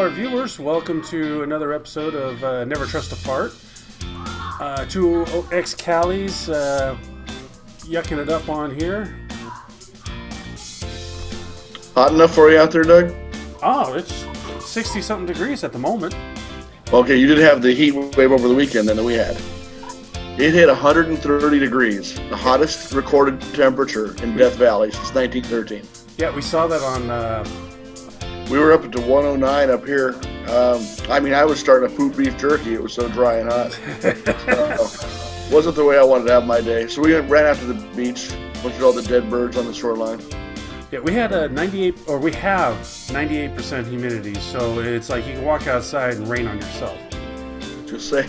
our viewers, welcome to another episode of Never Trust a Fart. Two ex-Callies yucking it up on here. Hot enough for you out there, Doug? Oh, it's 60-something degrees at the moment. Okay, you did have the heat wave over the weekend then that we had. It hit 130 degrees, the hottest recorded temperature in Death Valley since 1913. Yeah, we saw that on... We were up to 109 up here. I was starting to poop beef jerky. It was so dry and hot. Wasn't the way I wanted to have my day. So we ran out to the beach, looked at all the dead birds on the shoreline. Yeah, we had a 98% humidity, so it's like you can walk outside and rain on yourself. Just say,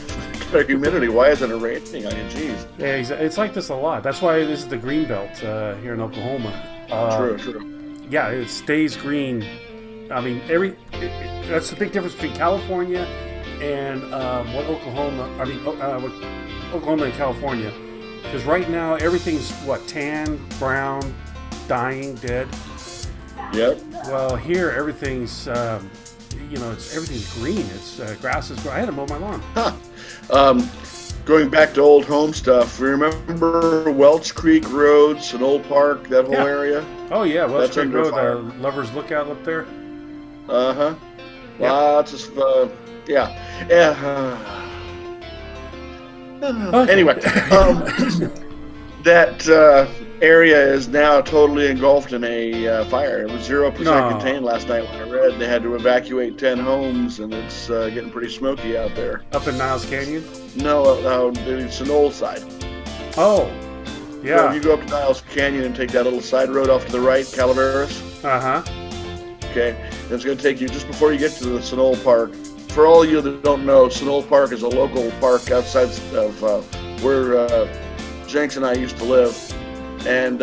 humidity. Why isn't it raining on you? Jeez. Yeah, it's like this a lot. That's why this is the green belt here in Oklahoma. True. Yeah, it stays green. I mean, that's the big difference between California and Oklahoma and California. Because right now everything's tan, brown, dying, dead. Yep. Well, here everything's everything's green. It's grass is growing. I had to mow my lawn. Going back to old home stuff, remember Welch Creek Road, Sunol Park, that whole area? Oh yeah, Welch Creek Road, Lover's Lookout up there. Yep. Lots of Anyway, that area is now totally engulfed in a fire. It was 0% contained last night when I read. They had to evacuate 10 homes, and it's getting pretty smoky out there. Up in Niles Canyon? No, the Sunol side. Oh, yeah. So you go up to Niles Canyon and take that little side road off to the right, Calaveras. Uh-huh. Okay, and it's going to take you just before you get to the Sunol Park. For all of you that don't know, Sunol Park is a local park outside of where Jenks and I used to live. And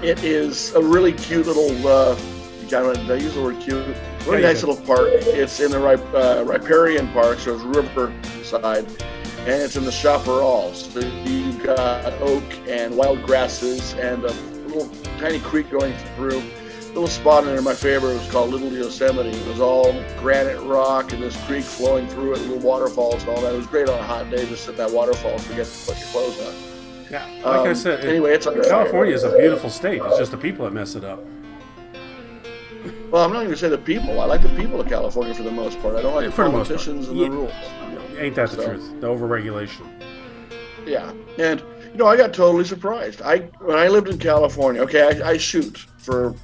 it is a really cute little, did I use the word cute? Really nice little park. It's in the riparian park, so it's riverside, and it's in the chaparral. So you've got oak and wild grasses and a little tiny creek going through. Little spot in there, my favorite, was called Little Yosemite. It was all granite rock and this creek flowing through it, little waterfalls and all that. It was great on a hot day to sit in that waterfall and forget to put your clothes on. Yeah, like I said, California is a beautiful state. It's just the people that mess it up. Well, I'm not going to say the people. I like the people of California for the most part. I don't like the politicians and the rules. Ain't that the truth? The overregulation. Yeah, and I got totally surprised. When I lived in California, okay, I shoot for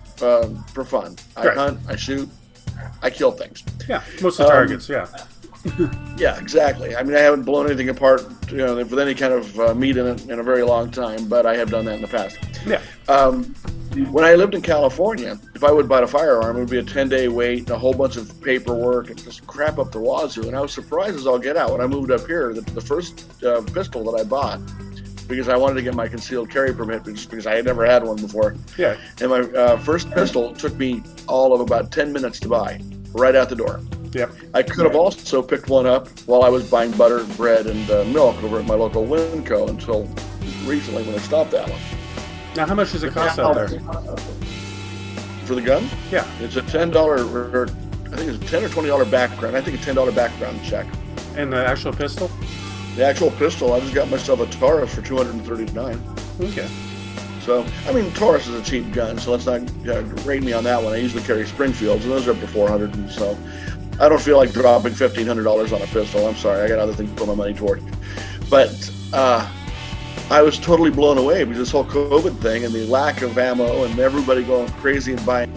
fun. I hunt, I shoot, I kill things. Yeah, most of the targets, yeah. Yeah, exactly. I mean, I haven't blown anything apart, with any kind of meat in it in a very long time, but I have done that in the past. Yeah. When I lived in California, if I would buy a firearm, it would be a 10-day wait and a whole bunch of paperwork and just crap up the wazoo. And I was surprised as all get out when I moved up here. The first pistol that I bought, because I wanted to get my concealed carry permit, just because I had never had one before. Yeah. And my first pistol took me all of about 10 minutes to buy, right out the door. Yep. I could have also picked one up while I was buying butter, bread, and milk over at my local Winco until recently when I stopped that one. Now, how much does it cost out there? For the gun? Yeah. It's a $10, or I think it's a $10 or $20 background. I think a $10 background check. And the actual pistol? The actual pistol, I just got myself a Taurus for $239. Okay. So, Taurus is a cheap gun, so let's not rate me on that one. I usually carry Springfields, and those are up to $400, and so I don't feel like dropping $1,500 on a pistol. I'm sorry, I got other things to put my money toward. But I was totally blown away with this whole COVID thing and the lack of ammo and everybody going crazy and buying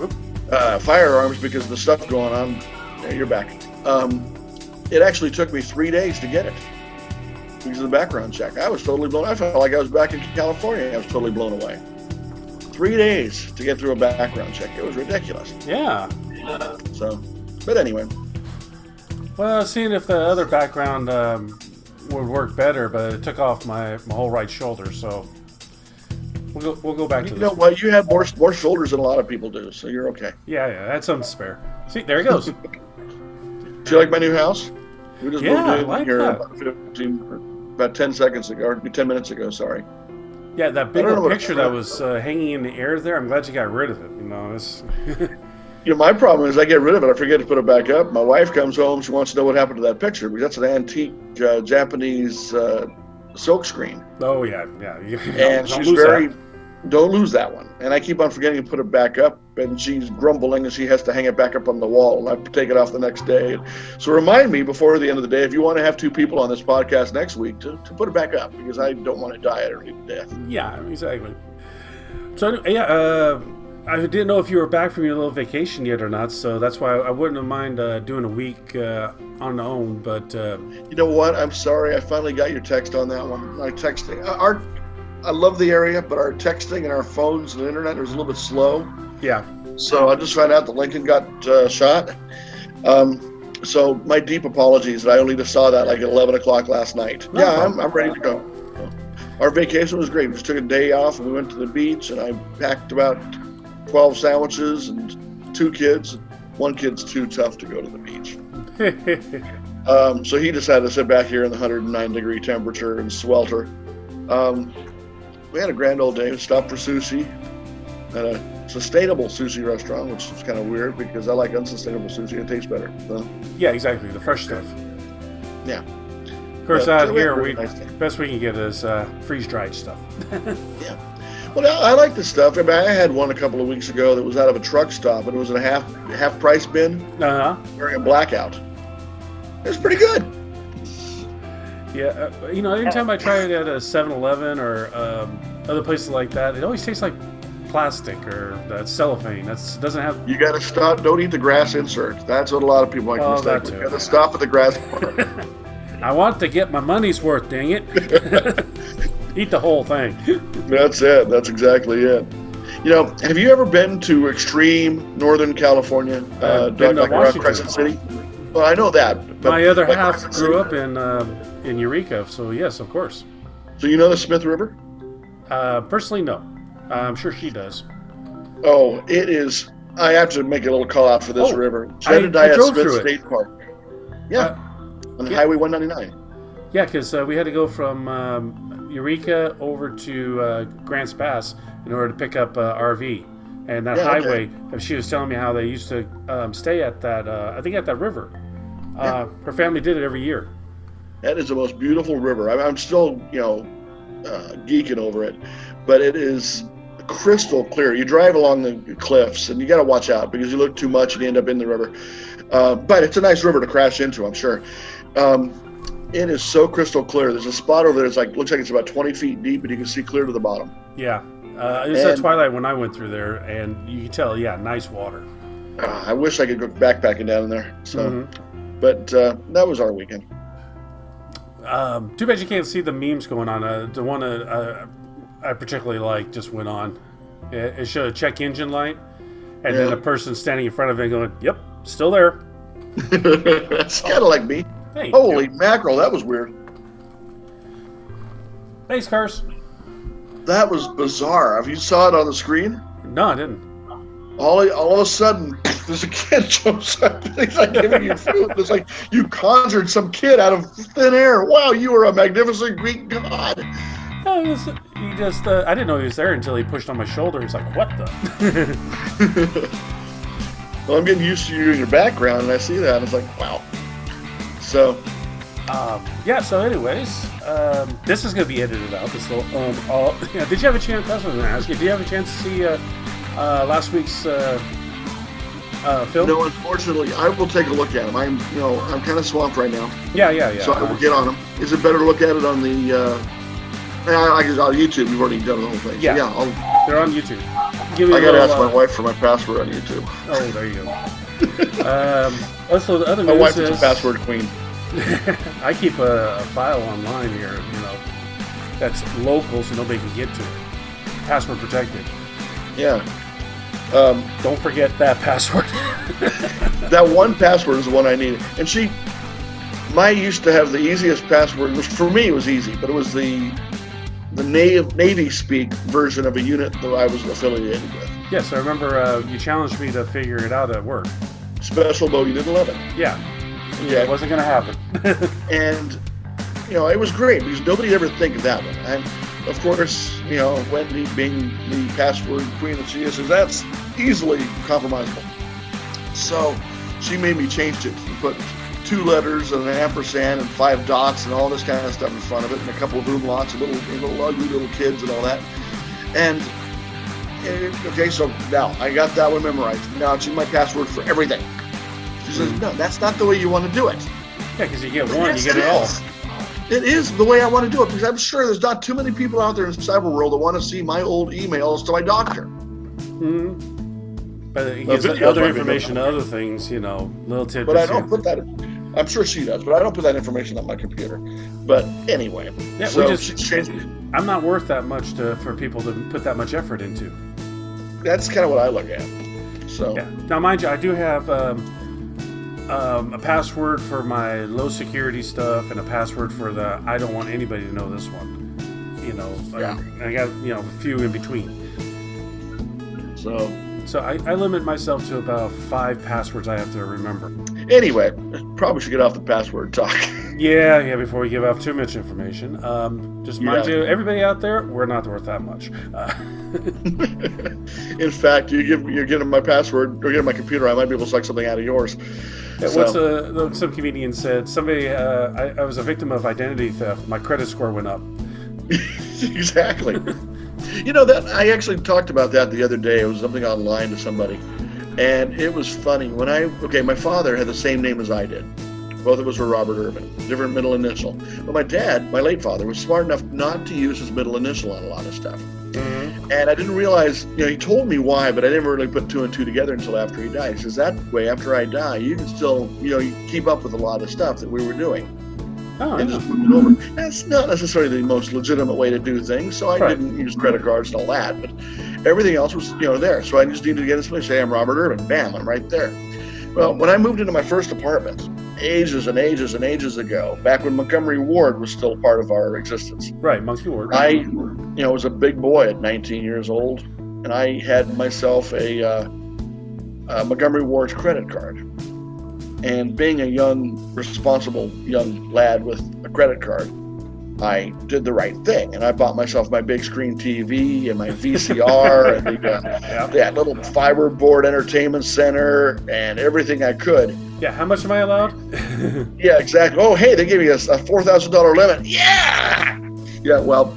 firearms because of the stuff going on. Yeah, you're back. It actually took me 3 days to get it because of the background check. I was totally blown. I felt like I was back in California. I was totally blown away. 3 days to get through a background check. It was ridiculous. Yeah. But anyway. Well, seeing if the other background would work better, but it took off my whole right shoulder, so we'll go back to this. Well, you have more shoulders than a lot of people do, so you're okay. Yeah, I had something spare. See, there it goes. Do you like my new house? We just moved in I like here that. about 10 seconds ago, or 10 minutes ago, sorry. Yeah, that big old picture that was hanging in the air there, I'm glad you got rid of it. My problem is I get rid of it. I forget to put it back up. My wife comes home. She wants to know what happened to that picture because that's an antique Japanese silk screen. Oh, yeah. And she's very, don't lose that one. And I keep on forgetting to put it back up. And she's grumbling and she has to hang it back up on the wall. And I take it off the next day. So remind me before the end of the day, if you want to have 2 people on this podcast next week, to put it back up because I don't want to die at early death. Yeah, exactly. So, yeah, I didn't know if you were back from your little vacation yet or not, so that's why I wouldn't have mind doing a week on the own. But you know what? I'm sorry. I finally got your text on that one. My texting. I love the area, but our texting and our phones and the internet is a little bit slow. Yeah. So I just found out that Lincoln got shot. So my deep apologies that I only just saw that like at 11 o'clock last night. No problem. I'm ready to go. Our vacation was great. We just took a day off and we went to the beach and I packed about 12 sandwiches and 2 kids. One kid's too tough to go to the beach. So he decided to sit back here in the 109-degree temperature and swelter. We had a grand old day. We stopped for sushi at a sustainable sushi restaurant, which is kind of weird because I like unsustainable sushi. It tastes better. So. Yeah, exactly. The fresh stuff. Yeah. Of course, out here, best we can get is freeze-dried stuff. Yeah. Well, I like this stuff. I mean, I had one a couple of weeks ago that was out of a truck stop, and it was in a half price bin during a blackout. It was pretty good. Yeah, anytime I try it at a 7-Eleven or other places like that, it always tastes like plastic or cellophane. Doesn't have. You got to stop. Don't eat the grass insert. That's what a lot of people make mistake. You got to stop at the grass part. I want to get my money's worth. Dang it! Eat the whole thing. That's it. That's exactly it. Have you ever been to extreme Northern California? Like around Crescent City? Well, I know that. But my other half grew up in Eureka, so yes, of course. So you know the Smith River? Personally, no. I'm sure she does. Oh, it is. I have to make a little call out for this river. I drove Smith through State Park. Yeah, on Highway 199. Yeah, because we had to go from Eureka over to Grants Pass in order to pick up RV. And that highway, she was telling me how they used to stay at that, I think at that river. Her family did it every year. That is the most beautiful river. I'm still, geeking over it. But it is crystal clear. You drive along the cliffs, and you got to watch out because you look too much and you end up in the river. But it's a nice river to crash into, I'm sure. It is so crystal clear. There's a spot over there that's looks like it's about 20 feet deep, and you can see clear to the bottom. Yeah. It was at twilight when I went through there, and you can tell, nice water. I wish I could go backpacking down there. So, But that was our weekend. Too bad you can't see the memes going on. The one I particularly like just went on. It showed a check engine light, and then a person standing in front of it going, "Yep, still there." That's kind of like me. Hey, holy mackerel, that was weird. Thanks, Cars. That was bizarre. Have you saw it on the screen? No, I didn't. All of a sudden, there's a kid jumps up. He's like giving you food. It's like you conjured some kid out of thin air. Wow, you are a magnificent Greek god. I didn't know he was there until he pushed on my shoulder. He's like, what the? Well, I'm getting used to you in your background, and I see that. And it's like, wow. So. So anyways, this is going to be edited out. This little, did you have a chance, that's what I was going to ask you, did you have a chance to see last week's film? No, unfortunately, I will take a look at them. I'm kind of swamped right now. Yeah. So I will get on them. Is it better to look at it on the, I guess on YouTube? You've already done the whole thing. Yeah, so they're on YouTube. I got to ask my wife for my password on YouTube. Oh, there you go. Also, the other news my wife is a password queen. I keep a file online here, that's local so nobody can get to it. Password protected. Yeah. Don't forget that password. That one password is the one I needed. And mine used to have the easiest password, which for me was easy, but it was the Navy speak version of a unit that I was affiliated with. Yes, I remember you challenged me to figure it out at work. Special Mode Unit 11. Yeah, it wasn't going to happen. And, it was great because nobody ever think of that one. And, of course, Wendy being the password queen that she is, that's easily compromisable. So she made me change it and put 2 letters and an ampersand and 5 dots and all this kind of stuff in front of it, and a couple of umlauts and little ugly little kids and all that. And okay, so now I got that one memorized. Now it's my password for everything. She says, no, that's not the way you want to do it. Yeah, because you get one, you get it all. It is the way I want to do it, because I'm sure there's not too many people out there in the cyber world that want to see my old emails to my doctor. But it gives other information to other things, little tidbits. But I don't put that I'm sure she does, but I don't put that information on my computer. But anyway, yeah, so I'm not worth that much for people to put that much effort into. That's kind of what I look at. So yeah. Now, mind you, I do have a password for my low security stuff and a password for the I don't want anybody to know this one. I got a few in between. So I limit myself to about 5 passwords I have to remember. Anyway, probably should get off the password talk. Yeah, before we give out too much information. Just mind you, everybody out there, we're not worth that much. In fact, you're giving my password or getting my computer, I might be able to suck something out of yours. Yeah, some comedian said, I was a victim of identity theft. My credit score went up. Exactly. That I actually talked about that the other day. It was something online to somebody, and it was funny. My father had the same name as I did. Both of us were Robert Irvin, different middle initial. But my dad, my late father, was smart enough not to use his middle initial on a lot of stuff. Mm-hmm. And I didn't realize, he told me why, but I didn't really put 2 and 2 together until after he died. He says, that way, after I die, you can still, keep up with a lot of stuff that we were doing. Oh, and just move it over. That's not necessarily the most legitimate way to do things, so I didn't use credit cards and all that, but everything else was, there. So I just needed to get in place, say, I'm Robert Irvin. Bam, I'm right there. Well, when I moved into my first apartment, ages and ages and ages ago, back when Montgomery Ward was still part of our existence. Right, Monkey Ward. I, was a big boy at 19 years old, and I had myself a Montgomery Ward's credit card. And being a young, responsible young lad with a credit card, I did the right thing. And I bought myself my big screen TV and my VCR and that little fiberboard entertainment center and everything I could. Yeah, how much am I allowed? Yeah, exactly. Oh, hey, they gave me a $4,000 limit. Yeah! Yeah, well,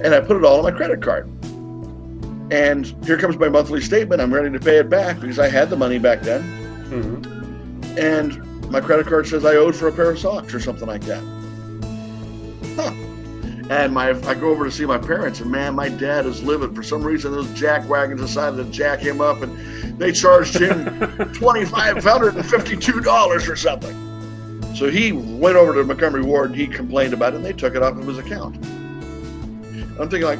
and I put it all on my credit card. And here comes my monthly statement. I'm ready to pay it back because I had the money back then. Mm-hmm. And my credit card says I owed for a pair of socks or something like that. And I go over to see my parents, and man, my dad is livid. For some reason, those jack wagons decided to jack him up, and they charged him $2,552 or something. So he went over to Montgomery Ward, and he complained about it, and they took it off of his account. I'm thinking like,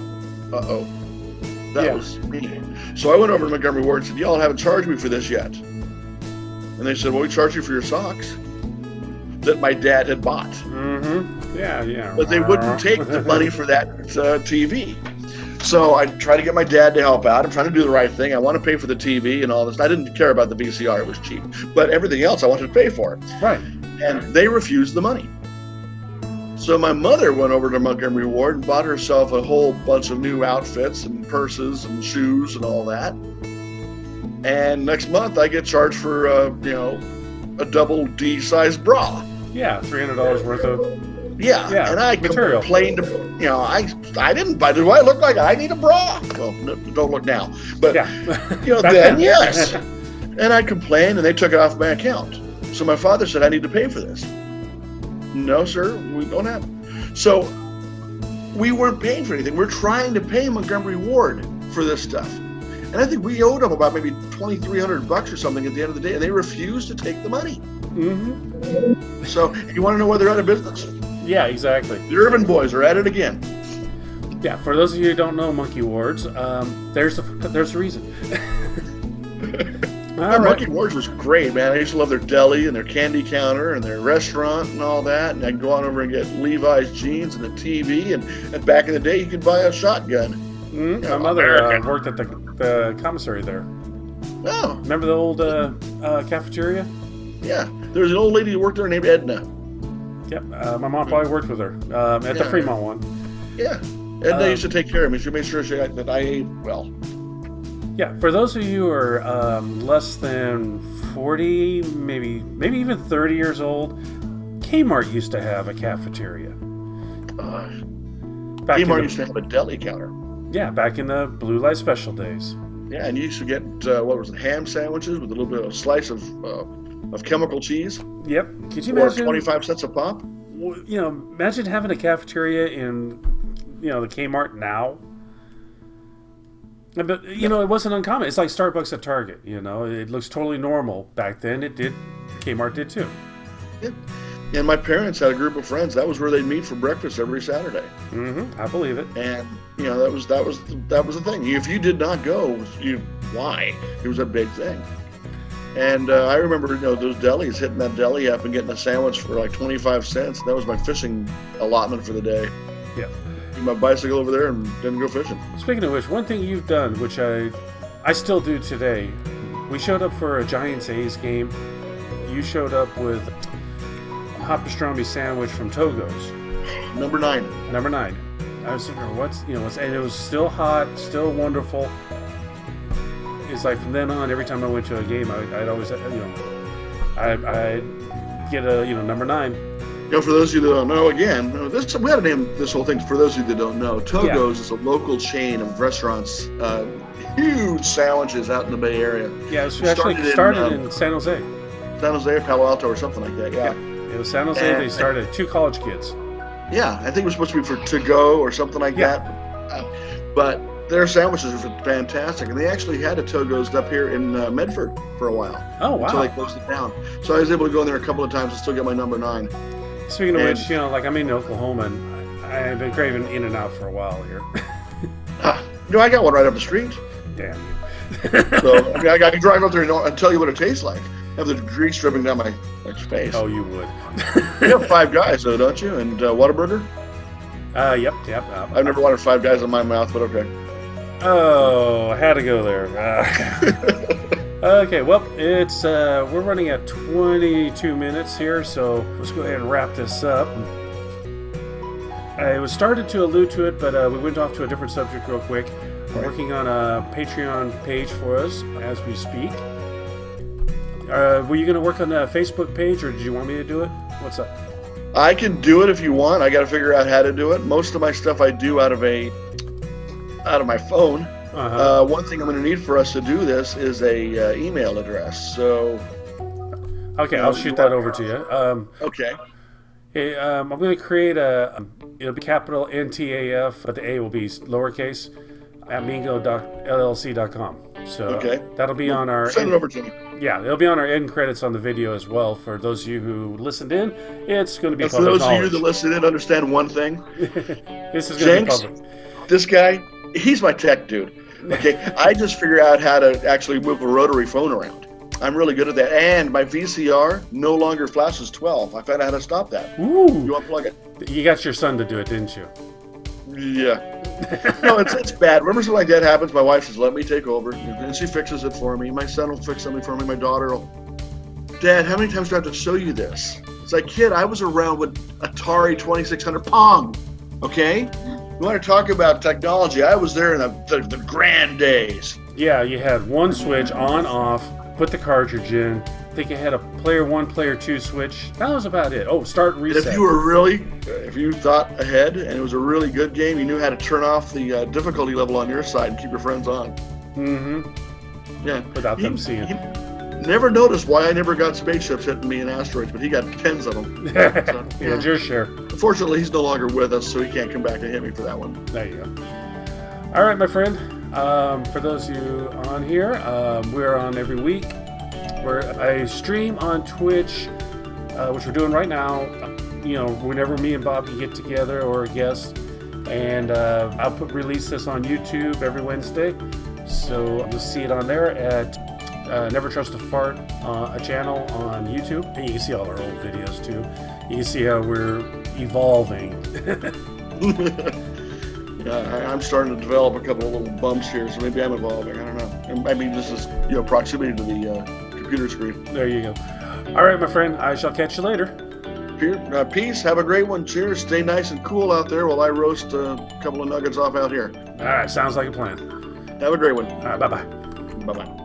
uh-oh, that was me. So I went over to Montgomery Ward and said, y'all haven't charged me for this yet. And they said, well, we charged you for your socks that my dad had bought. Mm-hmm. Yeah. But they wouldn't take the money for that TV. So I tried to get my dad to help out. I'm trying to do the right thing. I want to pay for the TV and all this. I didn't care about the VCR. It was cheap. But everything else I wanted to pay for. Right. And they refused the money. So my mother went over to Montgomery Ward and bought herself a whole bunch of new outfits and purses and shoes and all that. And next month I get charged for, a double D size bra. Yeah, $300 worth of. Yeah, and I material. Complained. I didn't buy. Do I look like I need a bra? Well, no, don't look now. But then yes. And I complained, and they took it off my account. So my father said I need to pay for this. No, sir, we don't have. So we weren't paying for anything. We're trying to pay Montgomery Ward for this stuff. And I think we owed them about maybe $2,300 or something at the end of the day, and they refused to take the money. Mm-hmm. So you want to know why they're out of business? Yeah, exactly. The Urban Boys are at it again. Yeah, for those of you who don't know Monkey Wards, there's the reason. Monkey Wards was great, man. I used to love their deli and their candy counter and their restaurant and all that. And I'd go on over and get Levi's jeans and a TV. And back in the day, you could buy a shotgun. Mm-hmm. My mother worked at the commissary there. Oh. Remember the old cafeteria? Yeah. There was an old lady who worked there named Edna. Yep. My mom probably worked with her at the Fremont one. Yeah. Edna used to take care of me. She made sure that I ate well. Yeah. For those of you who are less than 40, maybe even 30 years old. Kmart used to have a cafeteria. Kmart used to have a deli counter. Yeah, back in the Blue Light Special days. Yeah, and you used to get ham sandwiches with a little bit of a slice of chemical cheese. Yep. Could you imagine? 25 cents a pop. Imagine having a cafeteria in, the Kmart now. But it wasn't uncommon. It's like Starbucks at Target. It looks totally normal. Back then, it did. Kmart did too. Yeah. And my parents had a group of friends. That was where they'd meet for breakfast every Saturday. Mm-hmm. I believe it. And that was the thing. If you did not go, why? It was a big thing. And I remember those delis, hitting that deli up and getting a sandwich for like 25 cents. That was my fishing allotment for the day. Yeah. My bicycle over there and didn't go fishing. Speaking of which, one thing you've done, which I still do today, we showed up for a Giants-A's game. You showed up with hot pastrami sandwich from Togo's. Number 9. I was thinking, and it was still hot, still wonderful. It's like from then on, every time I went to a game, I'd always, I'd get a, number 9. For those of you that don't know, again, we had to name this whole thing. For those of you that don't know, Togo's is a local chain of restaurants, huge sandwiches out in the Bay Area. Yeah, it actually started in San Jose. San Jose, Palo Alto, or something like that. Yeah. It was San Jose. They started 2 college kids. Yeah, I think it was supposed to be for to go or something like that. But their sandwiches are fantastic, and they actually had a Togo's up here in Medford for a while. Oh wow! Until they closed it down. So I was able to go in there a couple of times and still get my number 9. Speaking of which, like I'm in Oklahoma, and I've been craving In-N-Out for a while here. I got one right up the street. Damn you! So I can drive up there and tell you what it tastes like. Have the grease dripping down my face. Oh, you would. You have 5 Guys, though, don't you? And Whataburger? Yep. I've never wanted 5 Guys in my mouth, but okay. Oh, I had to go there. Okay, well, it's we're running at 22 minutes here, so let's go ahead and wrap this up. I was started to allude to it, but we went off to a different subject real quick. I'm working on a Patreon page for us as we speak. Were you going to work on a Facebook page, or did you want me to do it? What's up? I can do it if you want. I got to figure out how to do it. Most of my stuff I do out of my phone. Uh-huh. One thing I'm going to need for us to do this is a email address. So. Okay, I'll shoot that over to you. Okay. Hey, I'm going to create it'll be capital NTAF, but the A will be lowercase at mingo.llc.com. So that'll be on our. Send it over to me. Yeah, it'll be on our end credits on the video as well. For those of you who listened in, it's going to be and public for those knowledge. of you that listened in, understand one thing. This is going to be public. This guy, he's my tech dude. Okay, I just figure out how to actually move a rotary phone around. I'm really good at that. And my VCR no longer flashes 12. I found out how to stop that. Ooh. You unplug it. You got your son to do it, didn't you? Yeah. No, it's bad. Whenever something like that happens, my wife says, let me take over. And she fixes it for me. My son will fix something for me. My daughter will. Dad, how many times do I have to show you this? It's like, kid, I was around with Atari 2600 Pong. Okay? You want to talk about technology? I was there in the grand days. Yeah, you had one switch on, off, put the cartridge in. I think you had a player 1, player 2 switch. That was about it. Oh, start reset. And if you thought ahead and it was a really good game, you knew how to turn off the difficulty level on your side and keep your friends on. Mm-hmm. Yeah. Without them seeing. He never noticed why I never got spaceships hitting me in asteroids, but he got tens of them. So, yeah, your share. Unfortunately, he's no longer with us, so he can't come back and hit me for that one. There you go. All right, my friend. For those of you on here, we're on every week. I stream on Twitch, which we're doing right now. Whenever me and Bob can get together or a guest, and I'll release this on YouTube every Wednesday. So you'll see it on there at Never Trust a Fart, a channel on YouTube, and you can see all our old videos too. You can see how we're evolving. Yeah, I'm starting to develop a couple of little bumps here, so maybe I'm evolving. I don't know. I mean, this is proximity to the computer screen. There you go. All right, my friend. I shall catch you later. Peace. Have a great one. Cheers. Stay nice and cool out there while I roast a couple of nuggets off out here. All right. Sounds like a plan. Have a great one. All right. Bye-bye. Bye-bye.